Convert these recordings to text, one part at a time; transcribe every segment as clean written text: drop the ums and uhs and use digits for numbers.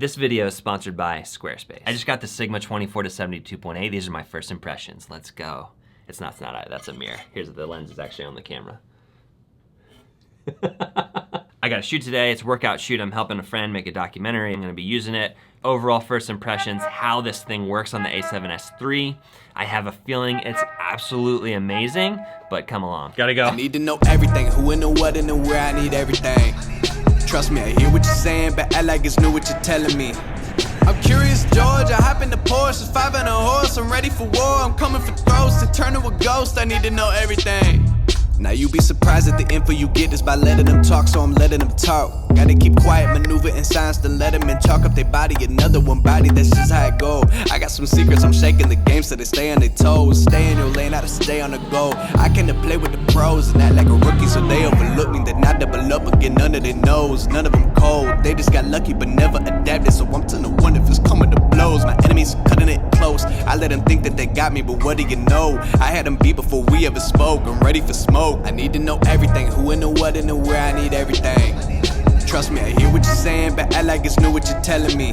This video is sponsored by Squarespace. I just got the Sigma 24 to 72.8. These are my first impressions. Let's go. It's not, that's a mirror. Here's the lens is actually on the camera. I got a shoot today. It's a workout shoot. I'm helping a friend make a documentary. I'm gonna be using it. Overall first impressions, how this thing works on the A7S III. I have a feeling it's absolutely amazing, but come along. Gotta go. I need to know everything, who and the what and the where, I need everything. Trust me, I hear what you're saying, but act like it's new what you're telling me. I'm curious, George, I hop in the Porsche, it's 5 and a horse, I'm ready for war, I'm coming for throats, to turn to a ghost, I need to know everything. Now you be surprised at the info you get is by letting them talk, so I'm letting them talk. Gotta keep quiet, maneuver in silence, then let them in, talk up their body, another one body, that's just how it go. I got some secrets, I'm shaking the game so they stay on their toes. Stay in your lane, how to stay on the go. I came to play with the pros and act like a rookie, so they overlook me. They're not double up again, none of their nose, none of them cold. They just got lucky but never adapted, so I'm to the one if it's coming to blows. My enemies cutting it close, I let them think that they got me, but what do you know? I had them beat before we ever spoke, I'm ready for smoke. I need to know everything, who and the what and the where, I need everything. Trust me, I hear what you're saying, but act like it's new what you're telling me.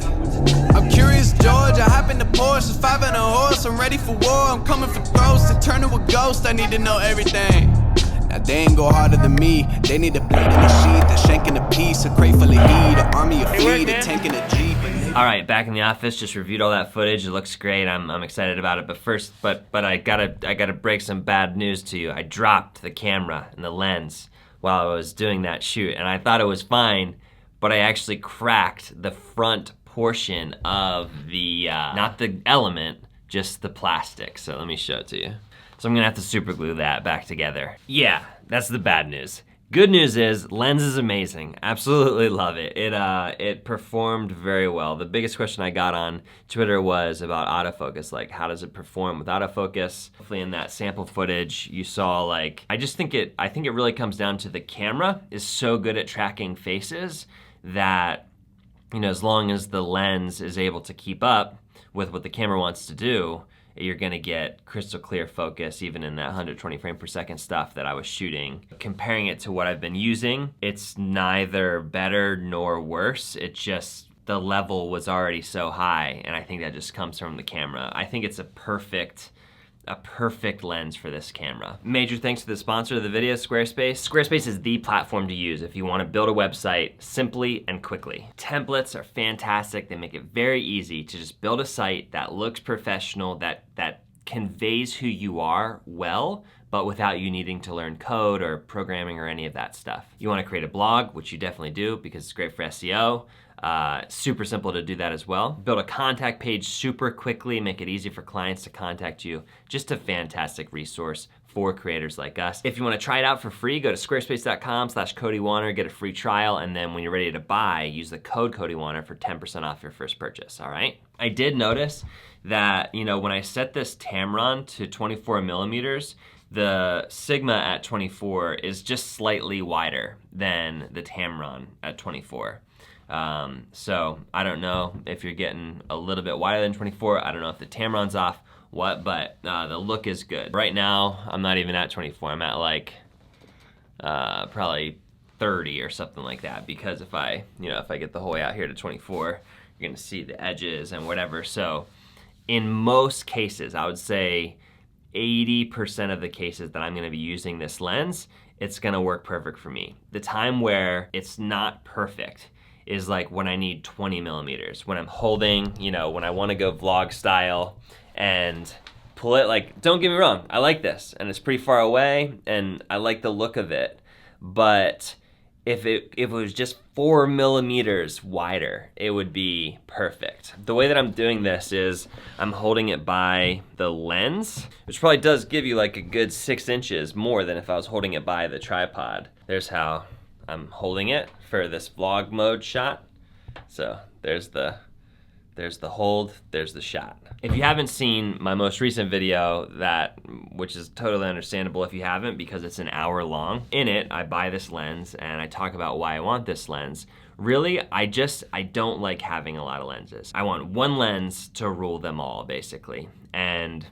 I'm curious, George, I hop in the Porsche, it's 5 and a horse, I'm ready for war, I'm coming for throats, to turn to a ghost, I need to know everything. Now they ain't go harder than me, they need a blade in the sheath, a shank in a piece, a crate full of heat, an army of feet, a tank in a jeep. All right, back in the office, just reviewed all that footage. It looks great. I'm excited about it. But first, but I gotta break some bad news to you. I dropped the camera and the lens while I was doing that shoot, and I thought it was fine, but I actually cracked the front portion of the not the element, just the plastic. So let me show it to you. So I'm gonna have to super glue that back together. Yeah, that's the bad news. Good news is, lens is amazing. Absolutely love it. It performed very well. The biggest question I got on Twitter was about autofocus, like how does it perform with autofocus? Hopefully in that sample footage you saw, like, I think it really comes down to the camera is so good at tracking faces that, you know, as long as the lens is able to keep up with what the camera wants to do, you're gonna get crystal clear focus even in that 120 frame per second stuff that I was shooting. Comparing it to what I've been using, it's neither better nor worse. It just, the level was already so high, and I think that just comes from the camera. I think it's a perfect lens for this camera. Major thanks to the sponsor of the video, Squarespace. Squarespace is the platform to use if you want to build a website simply and quickly. Templates are fantastic. They make it very easy to just build a site that looks professional, that conveys who you are well, but without you needing to learn code or programming or any of that stuff. You want to create a blog, which you definitely do because it's great for SEO. Super simple to do that as well. Build a contact page super quickly, make it easy for clients to contact you. Just a fantastic resource for creators like us. If you want to try it out for free, go to squarespace.com/CodyWarner, get a free trial, and then when you're ready to buy, use the code CodyWarner for 10% off your first purchase, all right? I did notice that, you know, when I set this Tamron to 24 millimeters, the Sigma at 24 is just slightly wider than the Tamron at 24. So I don't know if you're getting a little bit wider than 24. I don't know if the Tamron's off, but the look is good. Right now, I'm not even at 24. I'm at like probably 30 or something like that, because if I get the whole way out here to 24, you're gonna see the edges and whatever. So in most cases, I would say 80% of the cases that I'm gonna be using this lens, it's gonna work perfect for me. The time where it's not perfect is like when I need 20 millimeters, when I'm holding, you know, when I wanna go vlog style and pull it, like, don't get me wrong, I like this, and it's pretty far away, and I like the look of it, but if it was just 4 millimeters wider, it would be perfect. The way that I'm doing this is I'm holding it by the lens, which probably does give you like a good 6 inches more than if I was holding it by the tripod. There's how I'm holding it for this vlog mode shot. So there's the hold, there's the shot. If you haven't seen my most recent video, which is totally understandable if you haven't because it's an hour long, in it I buy this lens and I talk about why I want this lens. Really, I don't like having a lot of lenses. I want one lens to rule them all, basically. And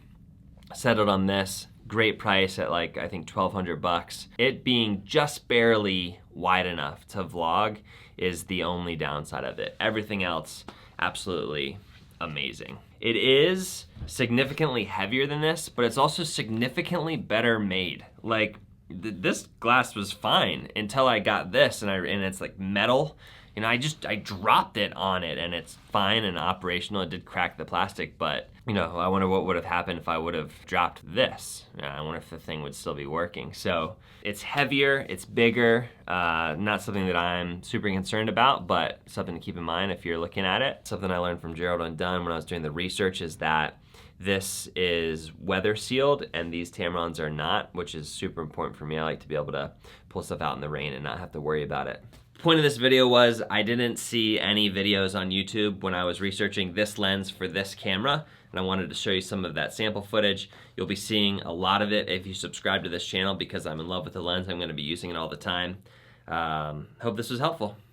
settled on this, great price at like, I think 1,200 bucks. It being just barely wide enough to vlog is the only downside of it. Everything else absolutely amazing. It is significantly heavier than this, but it's also significantly better made. Like, this glass was fine until I got this, and it's like metal. You know, I dropped it on it, and it's fine and operational. It did crack the plastic, but, you know, I wonder what would have happened if I would have dropped this. I wonder if the thing would still be working. So it's heavier, it's bigger, not something that I'm super concerned about, but something to keep in mind if you're looking at it. Something I learned from Gerald Undone when I was doing the research is that this is weather sealed and these Tamarons are not, which is super important for me. I like to be able to pull stuff out in the rain and not have to worry about it. The point of this video was I didn't see any videos on YouTube when I was researching this lens for this camera, and I wanted to show you some of that sample footage. You'll be seeing a lot of it if you subscribe to this channel because I'm in love with the lens. I'm gonna be using it all the time. Hope this was helpful.